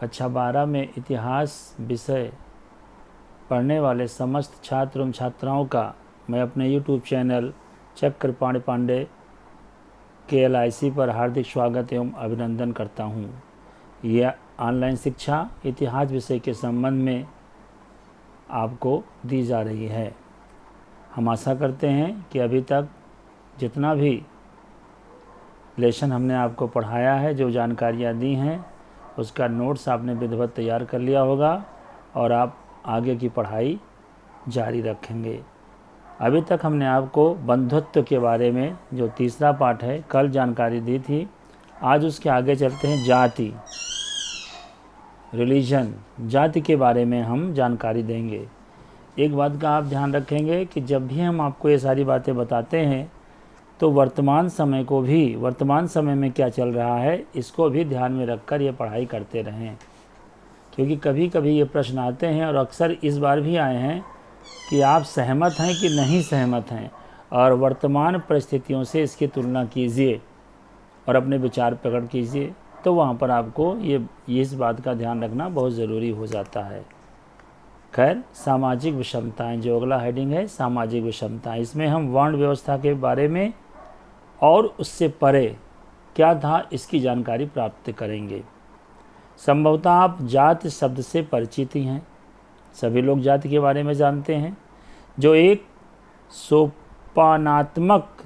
कक्षा 12 में इतिहास विषय पढ़ने वाले समस्त छात्र एवं छात्राओं का मैं अपने YouTube channel Chakrapani Pandey KLIC पर हार्दिक स्वागत एवं अभिनंदन करता हूँ। यह ऑनलाइन शिक्षा इतिहास विषय के संबंध में आपको दी जा रही है। हम आशा करते हैं कि अभी तक जितना भी लेसन हमने आपको पढ़ाया है, जो जानकारियाँ दी हैं, उसका नोट्स आपने विधिवत तैयार कर लिया होगा और आप आगे की पढ़ाई जारी रखेंगे। अभी तक हमने आपको बंधुत्व के बारे में जो तीसरा पाठ है कल जानकारी दी थी। आज उसके आगे चलते हैं जाति, रिलीजन, जाति के बारे में हम जानकारी देंगे। एक बात का आप ध्यान रखेंगे कि जब भी हम आपको ये सारी बातें बताते हैं तो वर्तमान समय को भी, वर्तमान समय में क्या चल रहा है, इसको भी ध्यान में रखकर ये पढ़ाई करते रहें, क्योंकि कभी कभी ये प्रश्न आते हैं और अक्सर इस बार भी आए हैं कि आप सहमत हैं कि नहीं सहमत हैं, और वर्तमान परिस्थितियों से इसकी तुलना कीजिए और अपने विचार प्रकट कीजिए। तो वहाँ पर आपको ये इस बात का ध्यान रखना बहुत ज़रूरी हो जाता है। खैर, सामाजिक विषमताएं, जो अगला हेडिंग है सामाजिक विषमताएं, इसमें हम वर्ण व्यवस्था के बारे में और उससे परे क्या था इसकी जानकारी प्राप्त करेंगे। संभवतः आप जाति शब्द से परिचित ही हैं। सभी लोग जाति के बारे में जानते हैं, जो एक सोपानात्मक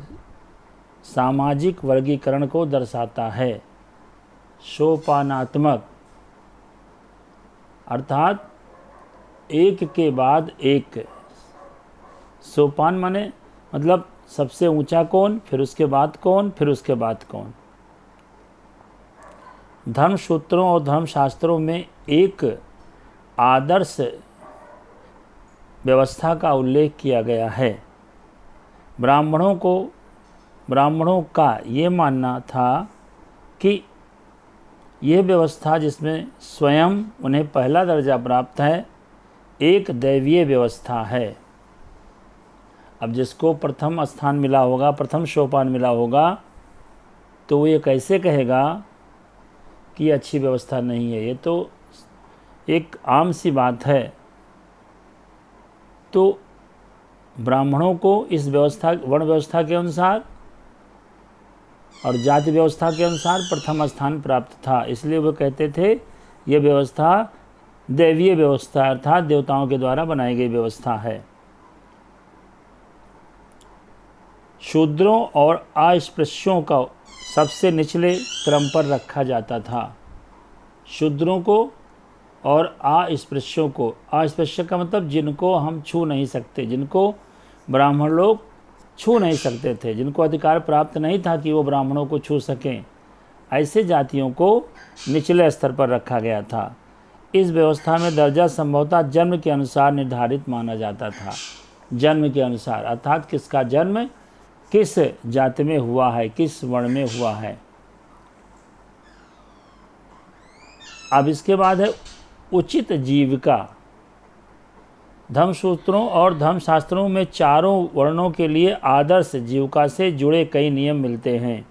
सामाजिक वर्गीकरण को दर्शाता है। सोपानात्मक अर्थात एक के बाद एक। सोपान माने मतलब सबसे ऊंचा कौन, फिर उसके बाद कौन, फिर उसके बाद कौन। धर्म सूत्रों और धर्मशास्त्रों में एक आदर्श व्यवस्था का उल्लेख किया गया है। ब्राह्मणों का ये मानना था कि यह व्यवस्था जिसमें स्वयं उन्हें पहला दर्जा प्राप्त है, एक दैवीय व्यवस्था है। अब जिसको प्रथम स्थान मिला होगा, प्रथम सोपान मिला होगा, तो वो ये कैसे कहेगा कि अच्छी व्यवस्था नहीं है। ये तो एक आम सी बात है। तो ब्राह्मणों को इस व्यवस्था, वर्ण व्यवस्था के अनुसार और जाति व्यवस्था के अनुसार प्रथम स्थान प्राप्त था, इसलिए वो कहते थे ये व्यवस्था दैवीय व्यवस्था अर्थात देवताओं के द्वारा बनाई गई व्यवस्था है। शूद्रों और अस्पृश्यों को सबसे निचले क्रम पर रखा जाता था। शूद्रों को और अस्पृश्यों को, अस्पृश्य का मतलब जिनको हम छू नहीं सकते, जिनको ब्राह्मण लोग छू नहीं सकते थे, जिनको अधिकार प्राप्त नहीं था कि वो ब्राह्मणों को छू सकें, ऐसे जातियों को निचले स्तर पर रखा गया था। इस व्यवस्था में दर्जा संभवतः जन्म के अनुसार निर्धारित माना जाता था। जन्म के अनुसार अर्थात किसका जन्म किस जाति में हुआ है, किस वर्ण में हुआ है। अब इसके बाद है उचित जीविका। धर्मसूत्रों और धर्मशास्त्रों में चारों वर्णों के लिए आदर्श जीविका से जुड़े कई नियम मिलते हैं।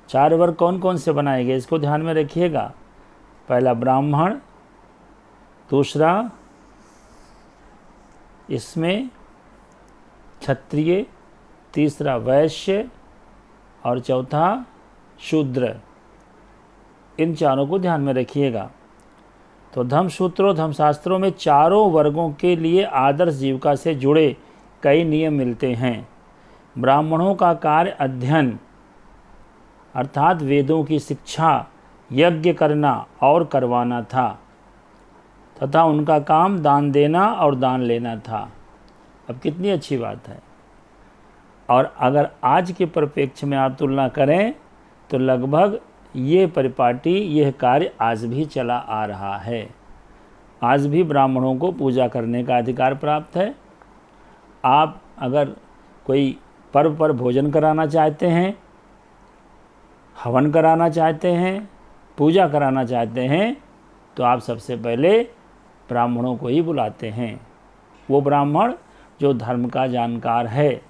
चार वर्ग कौन कौन से बनाए गए, इसको ध्यान में रखिएगा। पहला ब्राह्मण, दूसरा इसमें क्षत्रिय, तीसरा वैश्य और चौथा शूद्र। इन चारों को ध्यान में रखिएगा। तो धर्मसूत्रों धर्मशास्त्रों में चारों वर्गों के लिए आदर्श जीविका से जुड़े कई नियम मिलते हैं। ब्राह्मणों का कार्य अध्ययन अर्थात वेदों की शिक्षा, यज्ञ करना और करवाना था, तथा उनका काम दान देना और दान लेना था। अब कितनी अच्छी बात है। और अगर आज के परिप्रेक्ष्य में आप तुलना करें तो लगभग ये परिपाटी, यह कार्य आज भी चला आ रहा है। आज भी ब्राह्मणों को पूजा करने का अधिकार प्राप्त है। आप अगर कोई पर्व पर भोजन कराना चाहते हैं, हवन कराना चाहते हैं, पूजा कराना चाहते हैं, तो आप सबसे पहले ब्राह्मणों को ही बुलाते हैं। वो ब्राह्मण जो धर्म का जानकार है,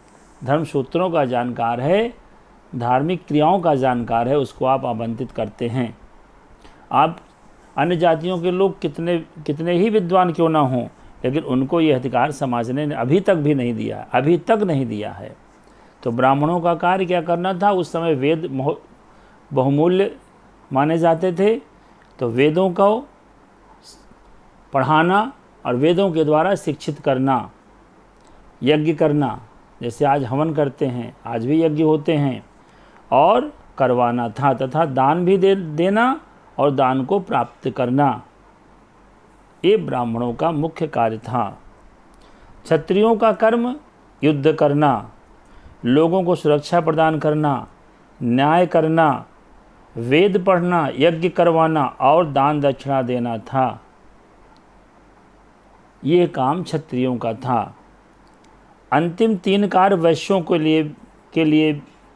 धर्म सूत्रों का जानकार है, धार्मिक क्रियाओं का जानकार है, उसको आप आमंत्रित करते हैं। आप अन्य जातियों के लोग कितने ही विद्वान क्यों ना हों, लेकिन उनको ये अधिकार समाज ने अभी तक भी नहीं दिया, अभी तक नहीं दिया है। तो ब्राह्मणों का कार्य क्या करना था? उस समय वेद बहुमूल्य माने जाते थे, तो वेदों को पढ़ाना और वेदों के द्वारा शिक्षित करना, यज्ञ करना, जैसे आज हवन करते हैं, आज भी यज्ञ होते हैं, और करवाना था, तथा दान भी देना और दान को प्राप्त करना, ये ब्राह्मणों का मुख्य कार्य था। क्षत्रियों का कर्म युद्ध करना, लोगों को सुरक्षा प्रदान करना, न्याय करना, वेद पढ़ना, यज्ञ करवाना और दान दक्षिणा देना था। ये काम क्षत्रियों का था। अंतिम 3 कार्य वैश्यों के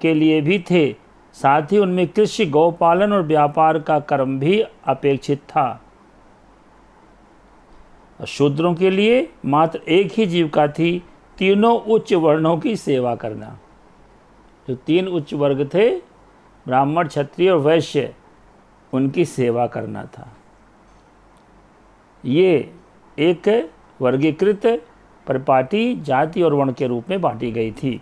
लिए भी थे। साथ ही उनमें कृषि, गौपालन और व्यापार का कर्म भी अपेक्षित था। शूद्रों के लिए मात्र एक ही जीविका थी, तीनों उच्च वर्णों की सेवा करना। जो 3 उच्च वर्ग थे, ब्राह्मण, क्षत्रिय और वैश्य, उनकी सेवा करना था। ये एक वर्गीकृत परिपाटी जाति और वर्ण के रूप में बांटी गई थी।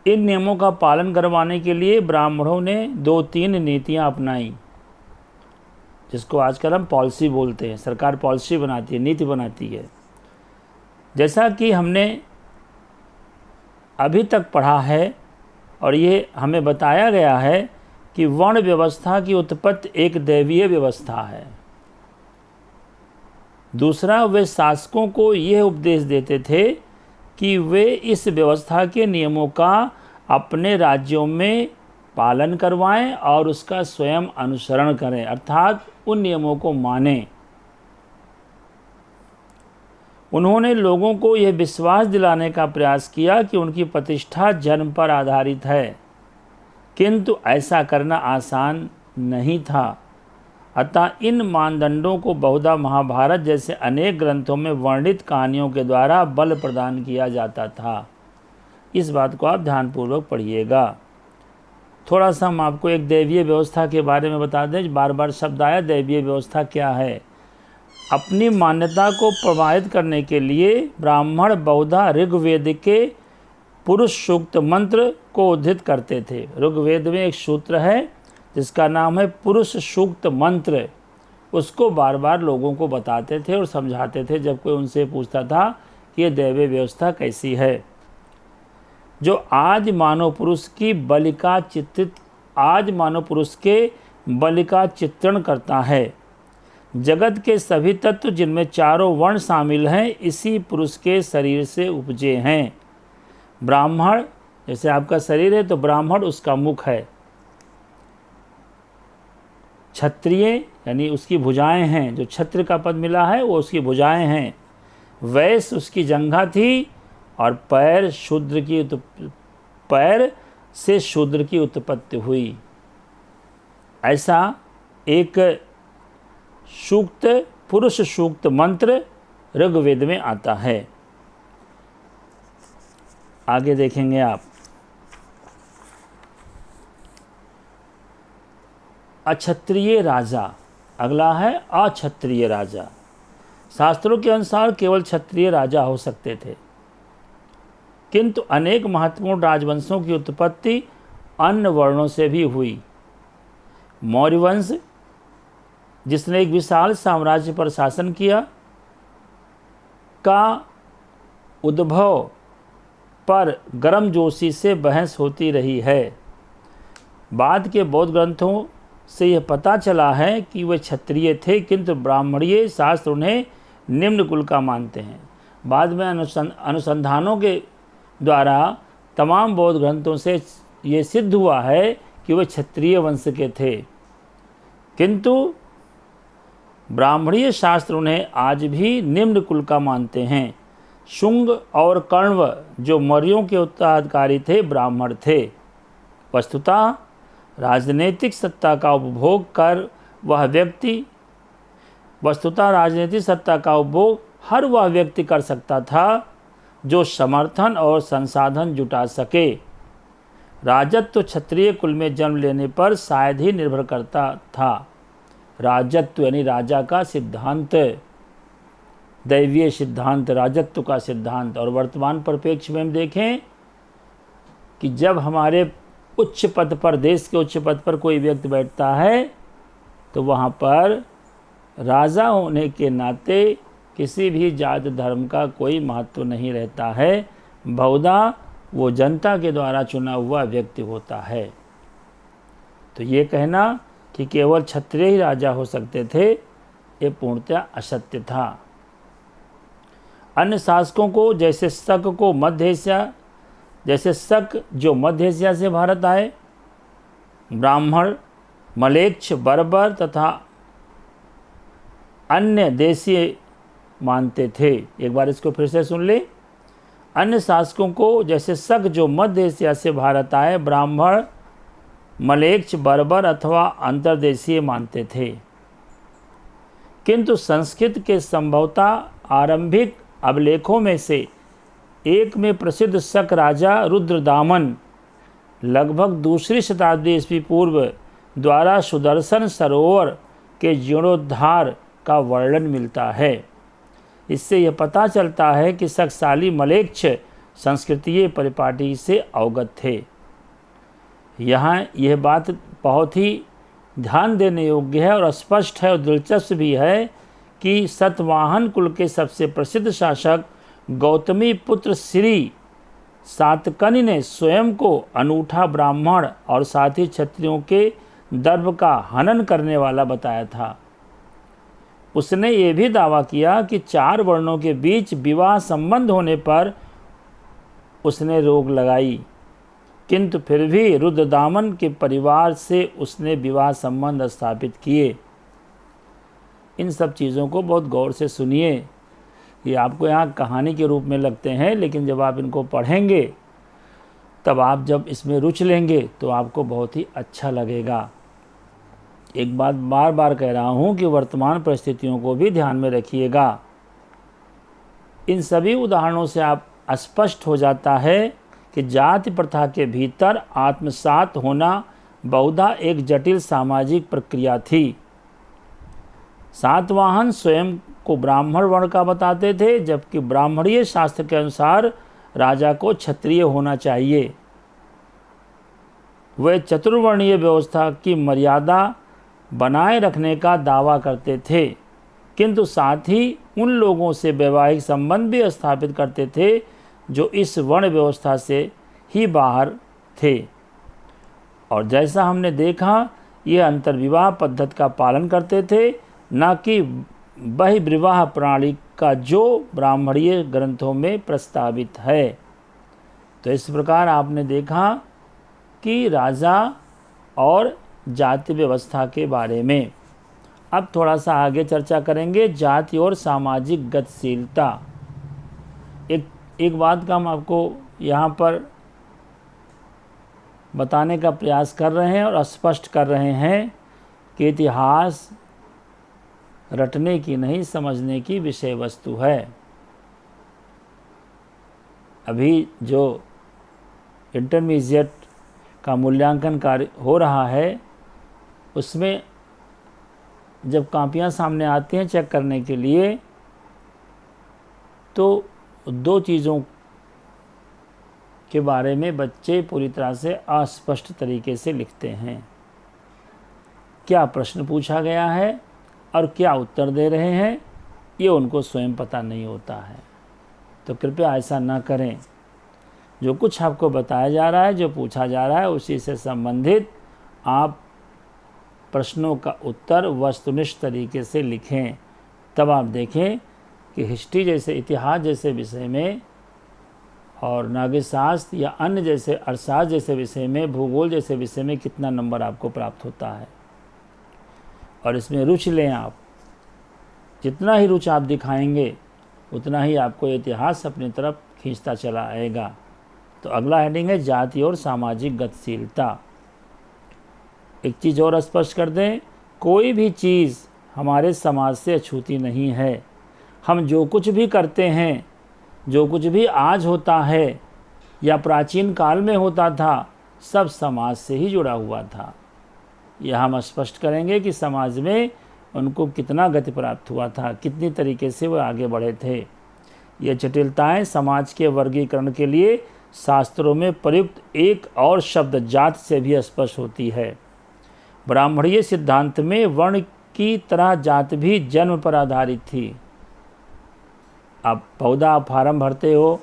इन नियमों का पालन करवाने के लिए ब्राह्मणों ने 2-3 नीतियां अपनाई, जिसको आजकल हम पॉलिसी बोलते हैं। सरकार पॉलिसी बनाती है, नीति बनाती है। जैसा कि हमने अभी तक पढ़ा है और ये हमें बताया गया है कि वर्ण व्यवस्था की उत्पत्ति एक दैवीय व्यवस्था है। दूसरा, वे शासकों को यह उपदेश देते थे कि वे इस व्यवस्था के नियमों का अपने राज्यों में पालन करवाएं और उसका स्वयं अनुसरण करें, अर्थात उन नियमों को मानें। उन्होंने लोगों को यह विश्वास दिलाने का प्रयास किया कि उनकी प्रतिष्ठा जन्म पर आधारित है, किंतु ऐसा करना आसान नहीं था। अतः इन मानदंडों को बहुधा महाभारत जैसे अनेक ग्रंथों में वर्णित कहानियों के द्वारा बल प्रदान किया जाता था। इस बात को आप ध्यानपूर्वक पढ़िएगा। थोड़ा सा हम आपको एक दैवीय व्यवस्था के बारे में बता दें। बार बार शब्द आया, दैवीय व्यवस्था क्या है? अपनी मान्यता को प्रमाणित करने के लिए ब्राह्मण बहुधा ऋग्वेद के पुरुष सूक्त मंत्र को उद्धृत करते थे। ऋग्वेद में एक सूत्र है जिसका नाम है पुरुष सूक्त मंत्र। उसको बार बार लोगों को बताते थे और समझाते थे जब कोई उनसे पूछता था कि ये दैवीय व्यवस्था कैसी है। जो आज मानव पुरुष के बलि का चित्रण करता है। जगत के सभी तत्व जिनमें चारों वर्ण शामिल हैं, इसी पुरुष के शरीर से उपजे हैं। ब्राह्मण, जैसे आपका शरीर है तो ब्राह्मण उसका मुख है। क्षत्रिय यानी उसकी भुजाएं हैं, जो छत्र का पद मिला है वो उसकी भुजाएं हैं। वैश्य उसकी जंघा थी और पैर से शूद्र की उत्पत्ति हुई। ऐसा एक सूक्त, पुरुष सूक्त मंत्र ऋग्वेद में आता है। आगे देखेंगे आप। अक्षत्रिय राजा, अगला है अक्षत्रिय राजा। शास्त्रों के अनुसार केवल क्षत्रिय राजा हो सकते थे, किंतु अनेक महत्वपूर्ण राजवंशों की उत्पत्ति अन्य वर्णों से भी हुई। मौर्य वंश, जिसने एक विशाल साम्राज्य पर शासन किया, का उद्भव पर गर्मजोशी से बहस होती रही है। बाद के बौद्ध ग्रंथों से यह पता चला है कि वे क्षत्रिय थे, किंतु ब्राह्मणीय शास्त्र उन्हें निम्न कुल का मानते हैं। बाद में अनुसंधानों के द्वारा तमाम बौद्ध ग्रंथों से ये सिद्ध हुआ है कि वे क्षत्रिय वंश के थे, किंतु ब्राह्मणीय शास्त्र उन्हें आज भी निम्न कुल का मानते हैं। शुंग और कण्व, जो मौर्यों के उत्तराधिकारी थे, ब्राह्मण थे। वस्तुतः राजनीतिक सत्ता का उपभोग हर वह व्यक्ति कर सकता था जो समर्थन और संसाधन जुटा सके। राजत्व क्षत्रिय कुल में जन्म लेने पर शायद ही निर्भर करता था। राजत्व यानी राजा का सिद्धांत, दैवीय सिद्धांत, राजत्व का सिद्धांत। और वर्तमान परिप्रेक्ष्य में हम देखें कि जब हमारे उच्च पद पर, देश के उच्च पद पर कोई व्यक्ति बैठता है तो वहाँ पर राजा होने के नाते किसी भी जाति धर्म का कोई महत्व नहीं रहता है, बहुधा वो जनता के द्वारा चुना हुआ व्यक्ति होता है। तो ये कहना कि केवल क्षत्रिय ही राजा हो सकते थे, ये पूर्णतः असत्य था। अन्य शासकों को, जैसे शक को मध्य एशिया, जैसे शक जो मध्य एशिया से भारत आए, ब्राह्मण, मलेच्छ, बर्बर तथा अन्य देशीय मानते थे। एक बार इसको फिर से सुन ले। अन्य शासकों को, जैसे शक जो मध्य एशिया से भारत आए, ब्राह्मण, मलेच्छ, बर्बर अथवा अंतर्देशीय मानते थे। किंतु संस्कृत के संभवतः आरंभिक अभिलेखों में से एक में प्रसिद्ध शक राजा रुद्रदामन लगभग दूसरी शताब्दी ईस्वी पूर्व द्वारा सुदर्शन सरोवर के जीर्णोद्धार का वर्णन मिलता है। इससे यह पता चलता है कि शक्तिशाली मलेच्छ संस्कृतीय परिपाटी से अवगत थे। यहाँ यह बात बहुत ही ध्यान देने योग्य है और स्पष्ट है और दिलचस्प भी है कि सतवाहन कुल के सबसे प्रसिद्ध शासक गौतमी पुत्र श्री सातकर्णी ने स्वयं को अनूठा ब्राह्मण और साथ ही क्षत्रियों के दर्भ का हनन करने वाला बताया था। उसने ये भी दावा किया कि 4 वर्णों के बीच विवाह संबंध होने पर उसने रोक लगाई, किंतु फिर भी रुद्रदामन के परिवार से उसने विवाह संबंध स्थापित किए। इन सब चीज़ों को बहुत गौर से सुनिए। ये आपको यहाँ कहानी के रूप में लगते हैं, लेकिन जब आप इनको पढ़ेंगे तब आप जब इसमें रुचि लेंगे तो आपको बहुत ही अच्छा लगेगा। एक बात बार बार कह रहा हूँ कि वर्तमान परिस्थितियों को भी ध्यान में रखिएगा। इन सभी उदाहरणों से आप स्पष्ट हो जाता है कि जाति प्रथा के भीतर आत्मसात होना बहुधा एक जटिल सामाजिक प्रक्रिया थी। सातवाहन स्वयं को ब्राह्मण वर्ण का बताते थे, जबकि ब्राह्मणीय शास्त्र के अनुसार राजा को क्षत्रिय होना चाहिए। वे चतुर्वर्णीय व्यवस्था की मर्यादा बनाए रखने का दावा करते थे, किंतु साथ ही उन लोगों से वैवाहिक संबंध भी स्थापित करते थे जो इस वर्ण व्यवस्था से ही बाहर थे। और जैसा हमने देखा, ये अंतर्विवाह पद्धति का पालन करते थे, न कि बहिर्विवाह प्रणाली का जो ब्राह्मणीय ग्रंथों में प्रस्तावित है। तो इस प्रकार आपने देखा कि राजा और जाति व्यवस्था के बारे में। अब थोड़ा सा आगे चर्चा करेंगे, जाति और सामाजिक गतिशीलता। एक बात का हम आपको यहाँ पर बताने का प्रयास कर रहे हैं और स्पष्ट कर रहे हैं कि इतिहास रटने की नहीं, समझने की विषय वस्तु है। अभी जो इंटरमीडिएट का मूल्यांकन कार्य हो रहा है, उसमें जब कापियाँ सामने आती हैं चेक करने के लिए, तो 2 चीज़ों के बारे में बच्चे पूरी तरह से अस्पष्ट तरीके से लिखते हैं। क्या प्रश्न पूछा गया है और क्या उत्तर दे रहे हैं, ये उनको स्वयं पता नहीं होता है। तो कृपया ऐसा ना करें। जो कुछ आपको बताया जा रहा है, जो पूछा जा रहा है, उसी से संबंधित आप प्रश्नों का उत्तर वस्तुनिष्ठ तरीके से लिखें। तब आप देखें कि हिस्ट्री जैसे, इतिहास जैसे विषय में और नागरिकशास्त्र या अन्य जैसे अर्थशास्त्र जैसे विषय में, भूगोल जैसे विषय में कितना नंबर आपको प्राप्त होता है। और इसमें रुचि लें आप। जितना ही रुचि आप दिखाएंगे उतना ही आपको इतिहास अपनी तरफ खींचता चला आएगा। तो अगला हेडिंग है जाति और सामाजिक गतिशीलता। एक चीज़ और स्पष्ट कर दें, कोई भी चीज़ हमारे समाज से अछूती नहीं है। हम जो कुछ भी करते हैं, जो कुछ भी आज होता है या प्राचीन काल में होता था, सब समाज से ही जुड़ा हुआ था। यह हम स्पष्ट करेंगे कि समाज में उनको कितना गति प्राप्त हुआ था, कितनी तरीके से वो आगे बढ़े थे। ये जटिलताएं समाज के वर्गीकरण के लिए शास्त्रों में प्रयुक्त एक और शब्द जात से भी स्पष्ट होती है। ब्राह्मणीय सिद्धांत में वर्ण की तरह जात भी जन्म पर आधारित थी। आप पौधा फार्म भरते हो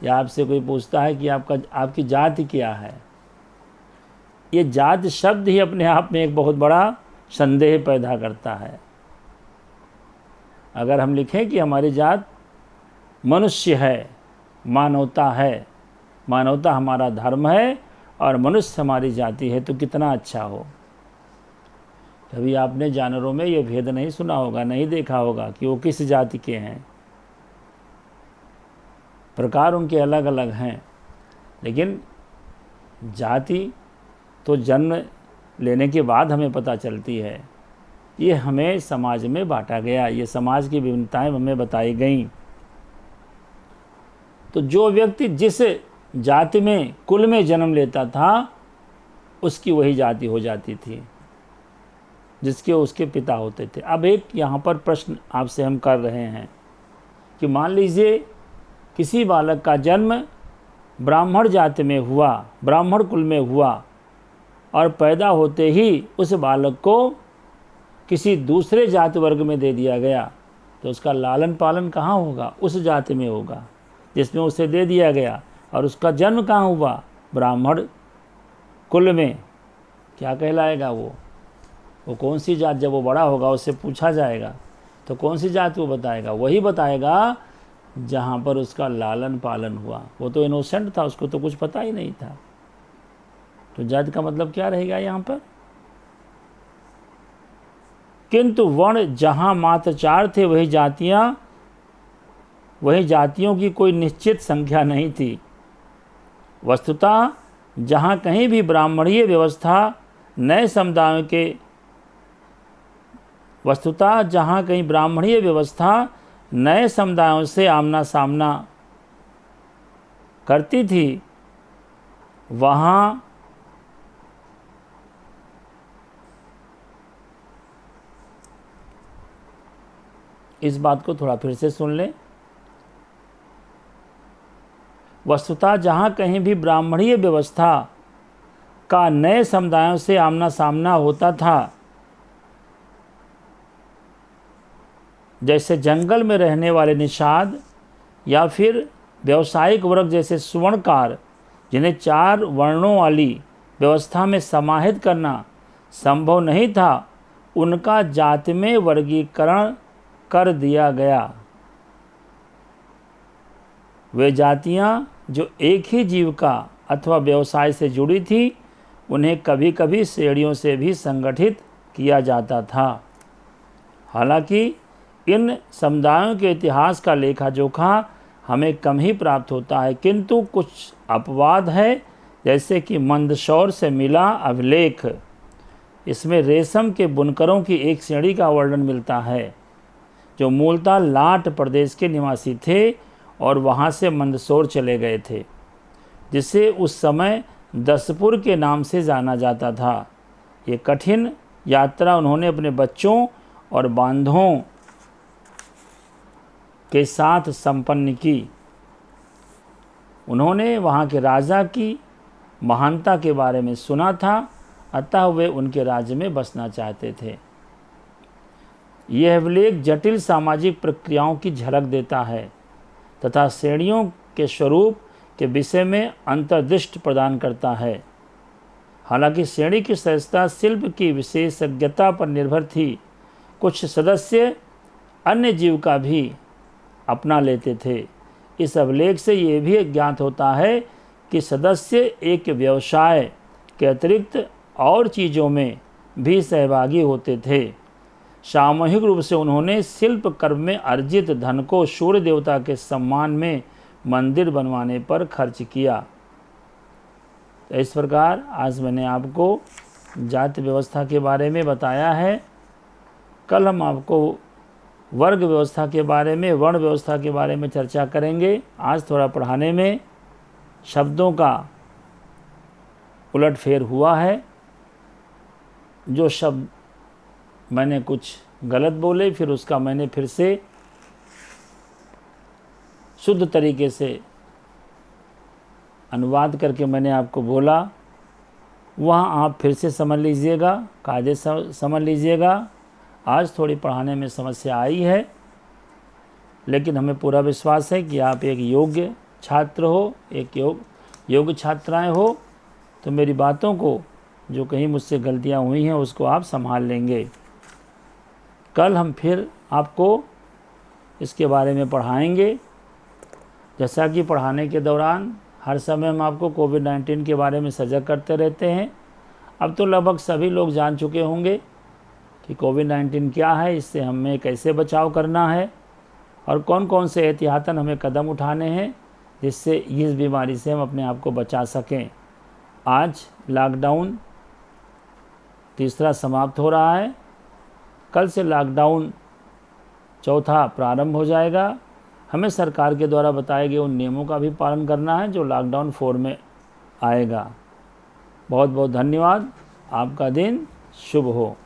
या आपसे कोई पूछता है कि आपकी जाति क्या है, ये जात शब्द ही अपने आप में एक बहुत बड़ा संदेह पैदा करता है। अगर हम लिखें कि हमारी जात मनुष्य है, मानवता है, मानवता हमारा धर्म है और मनुष्य हमारी जाति है, तो कितना अच्छा हो। कभी आपने जानवरों में ये भेद नहीं सुना होगा, नहीं देखा होगा कि वो किस जाति के हैं। प्रकार उनके अलग अलग हैं, लेकिन जाति तो जन्म लेने के बाद हमें पता चलती है। ये हमें समाज में बांटा गया, ये समाज की विभिन्नताएं हमें बताई गई। तो जो व्यक्ति जिस जाति में, कुल में जन्म लेता था, उसकी वही जाति हो जाती थी जिसके उसके पिता होते थे। अब एक यहाँ पर प्रश्न आपसे हम कर रहे हैं कि मान लीजिए किसी बालक का जन्म ब्राह्मण जाति में हुआ, ब्राह्मण कुल में हुआ, और पैदा होते ही उस बालक को किसी दूसरे जाति वर्ग में दे दिया गया, तो उसका लालन पालन कहाँ होगा? उस जाति में होगा जिसमें उसे दे दिया गया। और उसका जन्म कहाँ हुआ? ब्राह्मण कुल में। क्या कहलाएगा वो कौन सी जात? जब वो बड़ा होगा उससे पूछा जाएगा तो कौन सी जात वो बताएगा? वही बताएगा जहाँ पर उसका लालन पालन हुआ। वो तो इनोसेंट था, उसको तो कुछ पता ही नहीं था। तो जात का मतलब क्या रहेगा यहाँ पर? किंतु वर्ण जहाँ मात्र 4 थे, वही जातियों की कोई निश्चित संख्या नहीं थी। वस्तुतः जहाँ कहीं भी ब्राह्मणीय व्यवस्था नए समुदायों से आमना सामना करती थी, वहाँ इस बात को थोड़ा फिर से सुन लें। वस्तुतः जहाँ कहीं भी ब्राह्मणीय व्यवस्था का नए समुदायों से आमना सामना होता था, जैसे जंगल में रहने वाले निषाद या फिर व्यावसायिक वर्ग जैसे सुवर्णकार, जिन्हें 4 वर्णों वाली व्यवस्था में समाहित करना संभव नहीं था, उनका जाति में वर्गीकरण कर दिया गया। वे जातियां जो एक ही जीविका अथवा व्यवसाय से जुड़ी थी, उन्हें कभी कभी श्रेणियों से भी संगठित किया जाता था। हालांकि इन समुदायों के इतिहास का लेखा जोखा हमें कम ही प्राप्त होता है, किंतु कुछ अपवाद है, जैसे कि मंदसौर से मिला अभिलेख। इसमें रेशम के बुनकरों की एक श्रेणी का वर्णन मिलता है जो मूलतः लाट प्रदेश के निवासी थे और वहाँ से मंदसौर चले गए थे, जिसे उस समय दसपुर के नाम से जाना जाता था। ये कठिन यात्रा उन्होंने अपने बच्चों और बांधों के साथ संपन्न की। उन्होंने वहाँ के राजा की महानता के बारे में सुना था, अतः वे उनके राज्य में बसना चाहते थे। यह अभिलेख जटिल सामाजिक प्रक्रियाओं की झलक देता है तथा श्रेणियों के स्वरूप के विषय में अंतर्दृष्टि प्रदान करता है। हालांकि श्रेणी की सहजता शिल्प की विशेषज्ञता पर निर्भर थी। कुछ सदस्य अन्य जीविका भी अपना लेते थे। इस अभिलेख से ये भी ज्ञात होता है कि सदस्य एक व्यवसाय के अतिरिक्त और चीज़ों में भी सहभागी होते थे। सामूहिक रूप से उन्होंने शिल्प कर्म में अर्जित धन को सूर्य देवता के सम्मान में मंदिर बनवाने पर खर्च किया। तो इस प्रकार आज मैंने आपको जाति व्यवस्था के बारे में बताया है। कल हम आपको वर्ग व्यवस्था के बारे में, वर्ण व्यवस्था के बारे में चर्चा करेंगे। आज थोड़ा पढ़ाने में शब्दों का उलटफेर हुआ है। जो शब्द मैंने कुछ गलत बोले, फिर उसका मैंने फिर से शुद्ध तरीके से अनुवाद करके मैंने आपको बोला, वहाँ आप फिर से समझ लीजिएगा, कायदे समझ लीजिएगा। आज थोड़ी पढ़ाने में समस्या आई है, लेकिन हमें पूरा विश्वास है कि आप एक योग्य छात्र हो, एक योग्य छात्राएं हो, तो मेरी बातों को, जो कहीं मुझसे गलतियां हुई हैं, उसको आप संभाल लेंगे। कल हम फिर आपको इसके बारे में पढ़ाएंगे। जैसा कि पढ़ाने के दौरान हर समय हम आपको कोविड-19 के बारे में सजग करते रहते हैं। अब तो लगभग सभी लोग जान चुके होंगे कि कोविड-19 क्या है, इससे हमें कैसे बचाव करना है और कौन कौन से एहतियातन हमें कदम उठाने हैं जिससे इस बीमारी से हम अपने आप को बचा सकें। आज लॉकडाउन तीसरा समाप्त हो रहा है, कल से लॉकडाउन चौथा प्रारंभ हो जाएगा। हमें सरकार के द्वारा बताए गए उन नियमों का भी पालन करना है जो लॉकडाउन 4 में आएगा। बहुत बहुत धन्यवाद। आपका दिन शुभ हो।